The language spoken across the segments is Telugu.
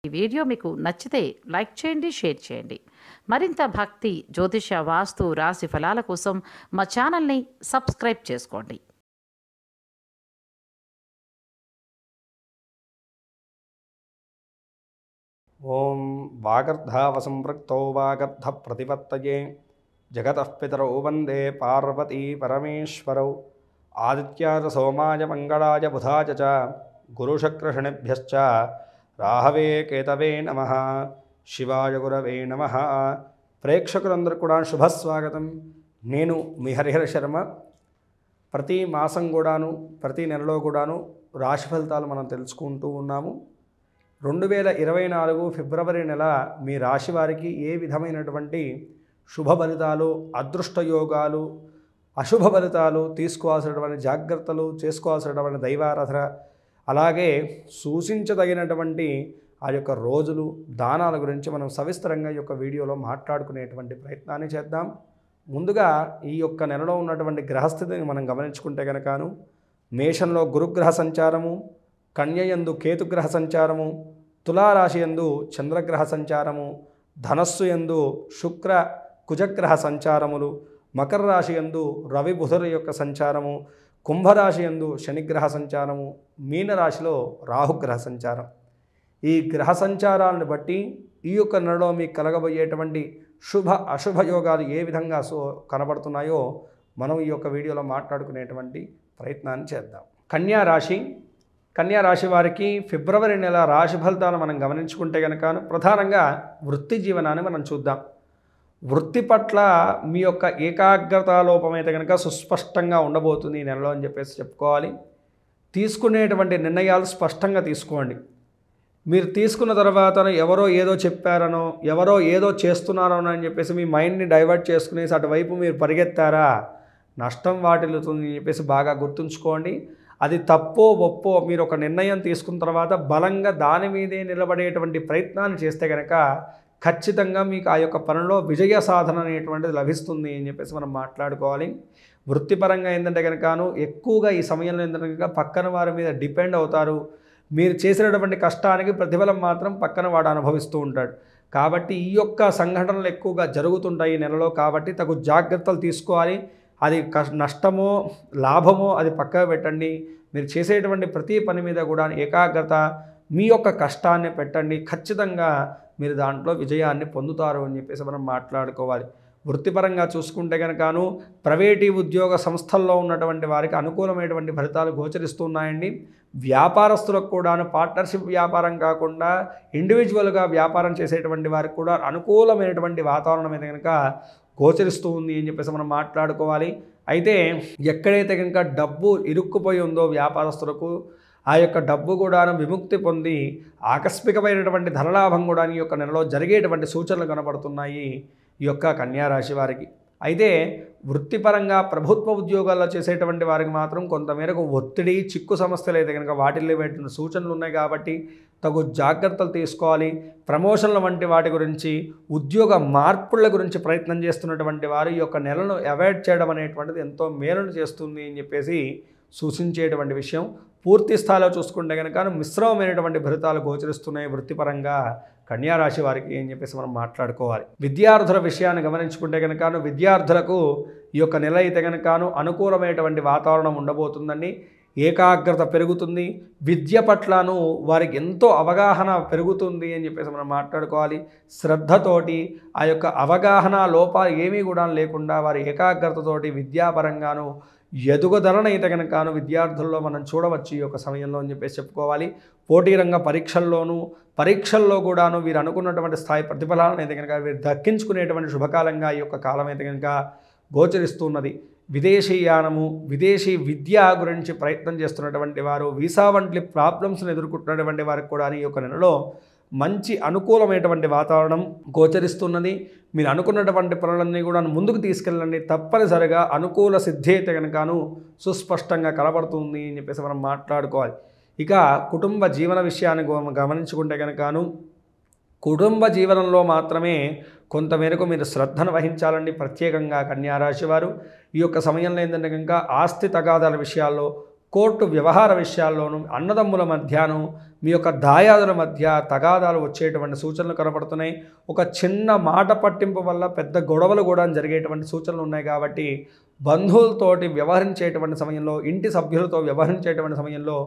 ఈ వీడియో మీకు నచ్చితే లైక్ చేయండి, షేర్ చేయండి. మరింత భక్తి, జ్యోతిష, వాస్తు, రాశి ఫలాల కోసం మా ఛానల్ని సబ్స్క్రైబ్ చేసుకోండి. ఓం వాగర్ధావసంపృక్తౌ వాగర్ధ ప్రతిపత్తయే జగతః పితరౌ వందే పార్వతీ పరమేశ్వరౌ ఆదిత్యాయ సోమాయ మంగళాయ బుధాయ చ గురుశుక్రశనిభ్యశ్చ రాహవే కేతవే నమః. శివాయ గురవే నమః. ప్రేక్షకులందరూ కూడా శుభస్వాగతం. నేను మీ హరిహర శర్మ. ప్రతి మాసం కూడాను ప్రతి నెలలో కూడాను రాశి ఫలితాలు మనం తెలుసుకుంటూ ఉన్నాము. 2024 ఫిబ్రవరి నెల మీ రాశి వారికి ఏ విధమైనటువంటి శుభ ఫలితాలు, అదృష్ట యోగాలు, అశుభ ఫలితాలు, తీసుకోవాల్సినటువంటి జాగ్రత్తలు, చేసుకోవాల్సినటువంటి దైవారాధన, అలాగే సూచించదగినటువంటి ఆ యొక్క రోజులు, దానాల గురించి మనం సవిస్తరంగా ఈ యొక్క వీడియోలో మాట్లాడుకునేటువంటి ప్రయత్నాన్ని చేద్దాం. ముందుగా ఈ యొక్క నెలలో ఉన్నటువంటి గ్రహస్థితిని మనం గమనించుకుంటే కనుకను మేషంలో గురుగ్రహ సంచారము, కన్యయందు కేతుగ్రహ సంచారము, తులారాశి యందు చంద్రగ్రహ సంచారము, ధనస్సు యందు శుక్ర కుజగ్రహ సంచారములు, మకర రాశి యందు రవి బుధుల యొక్క సంచారము, కుంభరాశి యందు శనిగ్రహ సంచారము, మీనరాశిలో రాహుగ్రహ సంచారం. ఈ గ్రహ సంచారాలను బట్టి ఈ యొక్క నెలలో మీకు కలగబోయేటువంటి శుభ అశుభ యోగాలు ఏ విధంగా కనబడుతున్నాయో మనం ఈ యొక్క వీడియోలో మాట్లాడుకునేటువంటి ప్రయత్నాన్ని చేద్దాం. కన్యా రాశి వారికి ఫిబ్రవరి నెల రాశి ఫలితాలు మనం గమనించుకుంటే కనుక ప్రధానంగా వృత్తి జీవనాన్ని మనం చూద్దాం. వృత్తి పట్ల మీ యొక్క ఏకాగ్రతాలోపమైతే కనుక సుస్పష్టంగా ఉండబోతుంది ఈ నెలలో అని చెప్పేసి చెప్పుకోవాలి. తీసుకునేటువంటి నిర్ణయాలు స్పష్టంగా తీసుకోండి. మీరు తీసుకున్న తర్వాత ఎవరో ఏదో చెప్పారనో, ఎవరో ఏదో చేస్తున్నారనో అని చెప్పేసి మీ మైండ్ని డైవర్ట్ చేసుకునేసి అటువైపు మీరు పరిగెత్తారా, నష్టం వాటిల్లుతుంది అని చెప్పేసి బాగా గుర్తుంచుకోండి. అది తప్పో ఒప్పో మీరు ఒక నిర్ణయం తీసుకున్న తర్వాత బలంగా దాని మీదే నిలబడేటువంటి ప్రయత్నాన్ని చేస్తే కనుక ఖచ్చితంగా మీకు ఆ యొక్క పనిలో విజయ సాధన అనేటువంటిది లభిస్తుంది అని చెప్పేసి మనం మాట్లాడుకోవాలి. వృత్తిపరంగా ఏంటంటే కనుకను ఎక్కువగా ఈ సమయంలో ఏంటంటే కనుక పక్కన వారి మీద డిపెండ్ అవుతారు. మీరు చేసినటువంటి కష్టానికి ప్రతిఫలం మాత్రం పక్కన వాడు అనుభవిస్తూ ఉంటాడు. కాబట్టి ఈ యొక్క సంఘటనలు ఎక్కువగా జరుగుతుంటాయి ఈ నెలలో. కాబట్టి తగు జాగ్రత్తలు తీసుకోవాలి. అది నష్టమో లాభమో అది పక్కకు పెట్టండి. మీరు చేసేటువంటి ప్రతి పని మీద కూడా ఏకాగ్రత, మీ యొక్క కష్టాన్ని పెట్టండి. ఖచ్చితంగా మీరు దాంట్లో విజయాన్ని పొందుతారు అని చెప్పేసి మనం మాట్లాడుకోవాలి. వృత్తిపరంగా చూసుకుంటే కనుకను ప్రైవేటీ ఉద్యోగ సంస్థల్లో ఉన్నటువంటి వారికి అనుకూలమైనటువంటి ఫలితాలు గోచరిస్తున్నాయండి. వ్యాపారస్తులకు కూడాను పార్ట్నర్షిప్ వ్యాపారం కాకుండా ఇండివిజువల్గా వ్యాపారం చేసేటువంటి వారికి కూడా అనుకూలమైనటువంటి వాతావరణం అయితే కనుక గోచరిస్తూ ఉంది అని చెప్పేసి మనం మాట్లాడుకోవాలి. అయితే ఎక్కడైతే కనుక డబ్బు ఇరుక్కుపోయి ఉందో వ్యాపారస్తులకు ఆ యొక్క డబ్బు కూడా విముక్తి పొంది ఆకస్మికమైనటువంటి ధనలాభం కూడా ఈ యొక్క నెలలో జరిగేటువంటి సూచనలు కనబడుతున్నాయి ఈ యొక్క కన్యారాశి వారికి. అయితే వృత్తిపరంగా ప్రభుత్వ ఉద్యోగాల్లో చేసేటువంటి వారికి మాత్రం కొంతమేరకు ఒత్తిడి, చిక్కు సమస్యలు అయితే కనుక వాటిల్లో పెట్టిన సూచనలు ఉన్నాయి. కాబట్టి తగు జాగ్రత్తలు తీసుకోవాలి. ప్రమోషన్ల వంటి వాటి గురించి, ఉద్యోగ మార్పుల గురించి ప్రయత్నం చేస్తున్నటువంటి వారు ఈ యొక్క నెలను అవాయిడ్ చేయడం అనేటువంటిది ఎంతో మేలును చేస్తుంది అని చెప్పేసి సూచించేటువంటి విషయం. పూర్తి స్థాయిలో చూసుకుంటే కనుక మిశ్రమమైనటువంటి ఫలితాలు గోచరిస్తున్నాయి వృత్తిపరంగా కన్యారాశి వారికి అని చెప్పేసి మనం మాట్లాడుకోవాలి. విద్యార్థుల విషయాన్ని గమనించుకుంటే కనుక విద్యార్థులకు ఈ యొక్క నెల అయితే కనుక అనుకూలమైనటువంటి వాతావరణం ఉండబోతుందండి. ఏకాగ్రత పెరుగుతుంది. విద్య పట్లను వారికి ఎంతో అవగాహన పెరుగుతుంది అని చెప్పేసి మనం మాట్లాడుకోవాలి. శ్రద్ధతోటి ఆ యొక్క అవగాహన లోపాలు ఏమీ కూడా లేకుండా వారి ఏకాగ్రతతోటి విద్యాపరంగాను ఎదుగుదలను అయితే కనుకను విద్యార్థుల్లో మనం చూడవచ్చు ఈ యొక్క సమయంలో అని చెప్పేసి చెప్పుకోవాలి. పోటీ రంగ పరీక్షల్లో కూడాను వీరు అనుకున్నటువంటి స్థాయి ప్రతిఫలాలను అయితే కనుక వీరు దక్కించుకునేటువంటి శుభకాలంగా ఈ యొక్క కాలం అయితే కనుక గోచరిస్తున్నది. విదేశీయానము, విదేశీ విద్య గురించి ప్రయత్నం చేస్తున్నటువంటి వారు, వీసా వంటి ప్రాబ్లమ్స్ని ఎదుర్కొంటున్నటువంటి వారికి కూడా ఈ యొక్క నెలలో మంచి అనుకూలమైనటువంటి వాతావరణం గోచరిస్తున్నది. మీరు అనుకున్నటువంటి పనులన్నీ కూడా ముందుకు తీసుకెళ్ళండి. తప్పనిసరిగా అనుకూల సిద్ధి అయితే కనుకను సుస్పష్టంగా కనబడుతుంది అని చెప్పేసి మనం మాట్లాడుకోవాలి. ఇక కుటుంబ జీవన విషయాన్ని గమనించుకుంటే కనుకను కుటుంబ జీవనంలో మాత్రమే కొంతమేరకు మీరు శ్రద్ధను వహించాలండి. ప్రత్యేకంగా కన్యారాశి వారు ఈ యొక్క సమయంలో ఏంటంటే కనుక ఆస్తి తగాదాల విషయాల్లో, కోర్టు వ్యవహార విషయాల్లోనూ, అన్నదమ్ముల మధ్యను, మీ యొక్క దాయాదుల మధ్య తగాదాలు వచ్చేటువంటి సూచనలు కనపడుతున్నాయి. ఒక చిన్న మాట పట్టింపు వల్ల పెద్ద గొడవలు కూడా జరిగేటువంటి సూచనలు ఉన్నాయి. కాబట్టి బంధువులతోటి వ్యవహరించేటువంటి సమయంలో, ఇంటి సభ్యులతో వ్యవహరించేటువంటి సమయంలో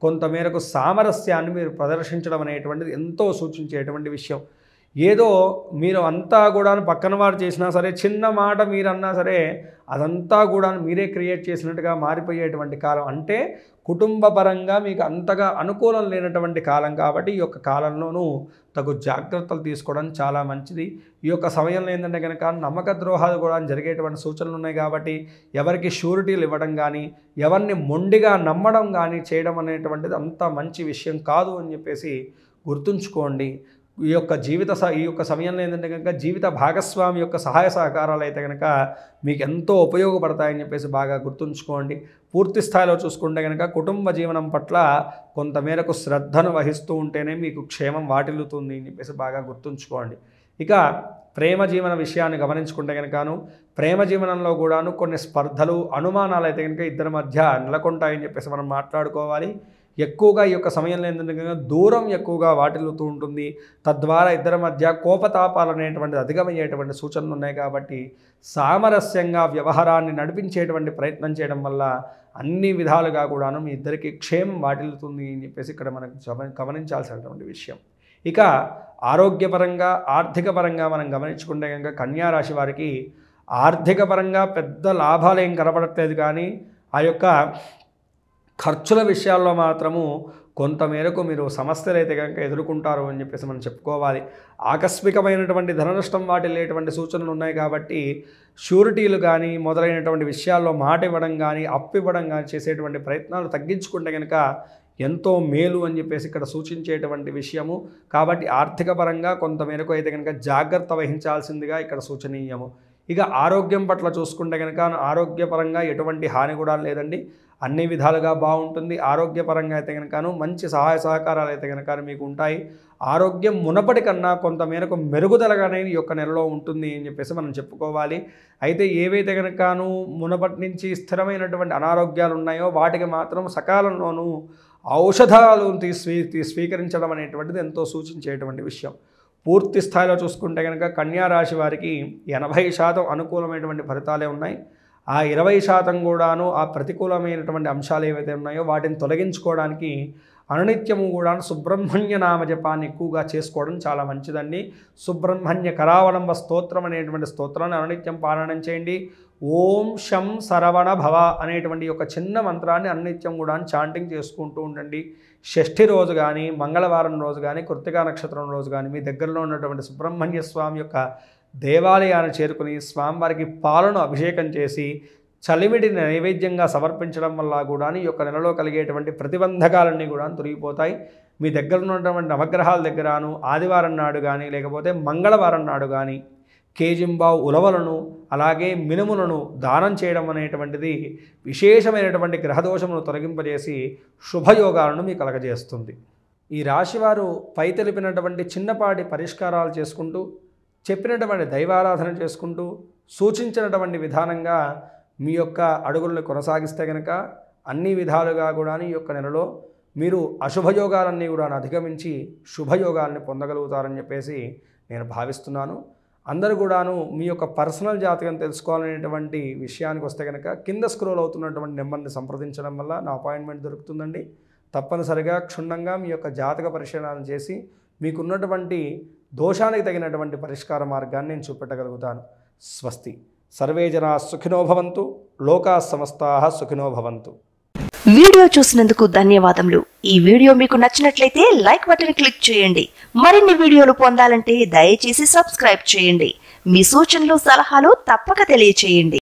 కొంతమేరకు సామరస్యాన్ని మీరు ప్రదర్శించడం అనేటువంటిది ఎంతో సూచించేటువంటి విషయం. ఏదో మీరు అంతా కూడా పక్కన వారు చేసినా సరే, చిన్న మాట మీరన్నా సరే అదంతా కూడా మీరే క్రియేట్ చేసినట్టుగా మారిపోయేటువంటి కాలం. అంటే కుటుంబ పరంగా మీకు అంతగా అనుకూలం లేనటువంటి కాలం. కాబట్టి ఈ యొక్క కాలంలోనూ తగు జాగ్రత్తలు తీసుకోవడం చాలా మంచిది. ఈ యొక్క సమయంలో ఏంటంటే కనుక నమ్మక ద్రోహాలు కూడా జరిగేటువంటి సూచనలు ఉన్నాయి. కాబట్టి ఎవరికి షూరిటీలు ఇవ్వడం కానీ, ఎవరిని మొండిగా నమ్మడం కానీ చేయడం అనేటువంటిది అంత మంచి విషయం కాదు అని చెప్పేసి గుర్తుంచుకోండి. ఈ యొక్క సమయంలో ఏంటంటే కనుక జీవిత భాగస్వామి యొక్క సహాయ సహకారాలు అయితే కనుక మీకు ఎంతో ఉపయోగపడతాయని చెప్పేసి బాగా గుర్తుంచుకోండి. పూర్తి స్థాయిలో చూసుకుంటే కనుక కుటుంబ జీవనం పట్ల కొంతమేరకు శ్రద్ధను వహిస్తూ ఉంటేనే మీకు క్షేమం వాటిల్లుతుంది అని చెప్పేసి బాగా గుర్తుంచుకోండి. ఇక ప్రేమ జీవన విషయాన్ని గమనించుకుంటే కనుకను ప్రేమ జీవనంలో కూడాను కొన్ని స్పర్ధలు, అనుమానాలు అయితే కనుక ఇద్దరి మధ్య నెలకొంటాయని చెప్పేసి మనం మాట్లాడుకోవాలి. ఎక్కువగా ఈ యొక్క సమయంలో ఏంటంటే కనుక దూరం ఎక్కువగా వాటిల్లుతూ ఉంటుంది. తద్వారా ఇద్దరి మధ్య కోపతాపాలు అనేటువంటిది అధిగమయ్యేటువంటి సూచనలు ఉన్నాయి. కాబట్టి సామరస్యంగా వ్యవహారాన్ని నడిపించేటువంటి ప్రయత్నం చేయడం వల్ల అన్ని విధాలుగా కూడాను మీ ఇద్దరికి క్షేమం వాటిల్లుతుంది అని చెప్పేసి ఇక్కడ మనకు గమనించాల్సినటువంటి విషయం. ఇక ఆరోగ్యపరంగా, ఆర్థిక పరంగా మనం గమనించుకుంటే కనుక కన్యారాశి వారికి ఆర్థిక పరంగా పెద్ద లాభాలు ఏం కనపడట్లేదు. కానీ ఆ యొక్క ఖర్చుల విషయాల్లో మాత్రము కొంతమేరకు మీరు సమస్యలు అయితే కనుక ఎదుర్కొంటారు అని చెప్పేసి మనం చెప్పుకోవాలి. ఆకస్మికమైనటువంటి ధన నష్టం వాటిల్లేటువంటి సూచనలు ఉన్నాయి. కాబట్టి షూరిటీలు కానీ మొదలైనటువంటి విషయాల్లో మాట ఇవ్వడం కానీ, అప్పు ఇవ్వడం కానీ చేసేటువంటి ప్రయత్నాలు తగ్గించుకుంటే కనుక ఎంతో మేలు అని చెప్పేసి ఇక్కడ సూచించేటువంటి విషయము. కాబట్టి ఆర్థిక పరంగా కొంతమేరకు అయితే కనుక జాగ్రత్త వహించాల్సిందిగా ఇక్కడ సూచనీయము. ఇక ఆరోగ్యం పట్ల చూసుకుంటే కనుక ఆరోగ్యపరంగా ఎటువంటి హాని కూడా లేదండి. అన్ని విధాలుగా బాగుంటుంది. ఆరోగ్యపరంగా అయితే కనుకను మంచి సహాయ సహకారాలు అయితే కనుక మీకు ఉంటాయి. ఆరోగ్యం మునపటి కన్నా కొంతమేరకు మెరుగుదలగానే ఈ యొక్క నెలలో ఉంటుంది అని చెప్పేసి మనం చెప్పుకోవాలి. అయితే ఏవైతే కనుకను మునపటి నుంచి స్థిరమైనటువంటి అనారోగ్యాలు ఉన్నాయో వాటికి మాత్రం సకాలంలోనూ ఔషధాలు స్వీకరించడం అనేటువంటిది ఎంతో సూచించేటువంటి విషయం. పూర్తి స్థాయిలో చూసుకుంటే కనుక కన్యారాశి వారికి 80% అనుకూలమైనటువంటి ఫలితాలే ఉన్నాయి. ఆ 20% కూడాను ఆ ప్రతికూలమైనటువంటి అంశాలు ఏవైతే ఉన్నాయో వాటిని తొలగించుకోవడానికి అనునిత్యము కూడా సుబ్రహ్మణ్య నామ జపాన్ని ఎక్కువగా చేసుకోవడం చాలా మంచిదండి. సుబ్రహ్మణ్య కరావలంబ స్తోత్రం అనేటువంటి స్తోత్రాన్ని అనునిత్యం పారాయణం చేయండి. ఓం శం సరవణ భవ అనేటువంటి ఒక చిన్న మంత్రాన్ని అనునిత్యం కూడా చాంటింగ్ చేసుకుంటూ ఉండండి. షష్ఠి రోజు కానీ, మంగళవారం రోజు కానీ, కృత్తికా నక్షత్రం రోజు కానీ మీ దగ్గరలో ఉన్నటువంటి సుబ్రహ్మణ్య స్వామి యొక్క దేవాలయాన్ని చేరుకుని స్వామివారికి పాలను అభిషేకం చేసి చలిమిడిని నైవేద్యంగా సమర్పించడం వల్ల కూడా ఈ యొక్క నెలలో కలిగేటువంటి ప్రతిబంధకాలన్నీ కూడా తొలగిపోతాయి. మీ దగ్గర ఉన్నటువంటి నవగ్రహాల దగ్గరను ఆదివారం నాడు కానీ లేకపోతే మంగళవారం నాడు కానీ కేజింబావు ఉలవలను అలాగే మినుములను దానం చేయడం అనేటువంటిది విశేషమైనటువంటి గ్రహదోషమును తొలగింపజేసి శుభయోగాలను మీకు కలగజేస్తుంది. ఈ రాశివారు పై తెలిపినటువంటి చిన్నపాటి పరిష్కారాలు చేసుకుంటూ, చెప్పినటువంటి దైవారాధన చేసుకుంటూ, సూచించినటువంటి విధానంగా మీ యొక్క అడుగులను కొనసాగిస్తే కనుక అన్ని విధాలుగా కూడా ఈ యొక్క నెలలో మీరు అశుభయోగాలన్నీ కూడా అధిగమించి శుభయోగాల్ని పొందగలుగుతారని చెప్పేసి నేను భావిస్తున్నాను. అందరూ కూడాను మీ యొక్క పర్సనల్ జాతకం తెలుసుకోవాలనేటువంటి విషయానికి వస్తే కనుక కింద స్క్రోల్ అవుతున్నటువంటి నెంబర్ని సంప్రదించడం వల్ల నా అపాయింట్మెంట్ దొరుకుతుందండి. తప్పనిసరిగా క్షుణ్ణంగా మీ యొక్క జాతక పరిశీలన చేసి మీకున్నటువంటి దోషానికి తగినటువంటి పరిష్కార మార్గాన్ని నేను చూపెట్టగలుగుతాను. స్వస్తి. సర్వే జనా సుఖినో భవంతు. లోకా సమస్తాః సుఖినో భవంతు. వీడియో చూసినందుకు ధన్యవాదములు. ఈ వీడియో మీకు నచ్చినట్లయితే లైక్ బటన్ క్లిక్ చేయండి. మరిన్ని వీడియోలు పొందాలంటే దయచేసి సబ్స్క్రైబ్ చేయండి. మీ సూచనలు, సలహాలు తప్పక తెలియచేయండి.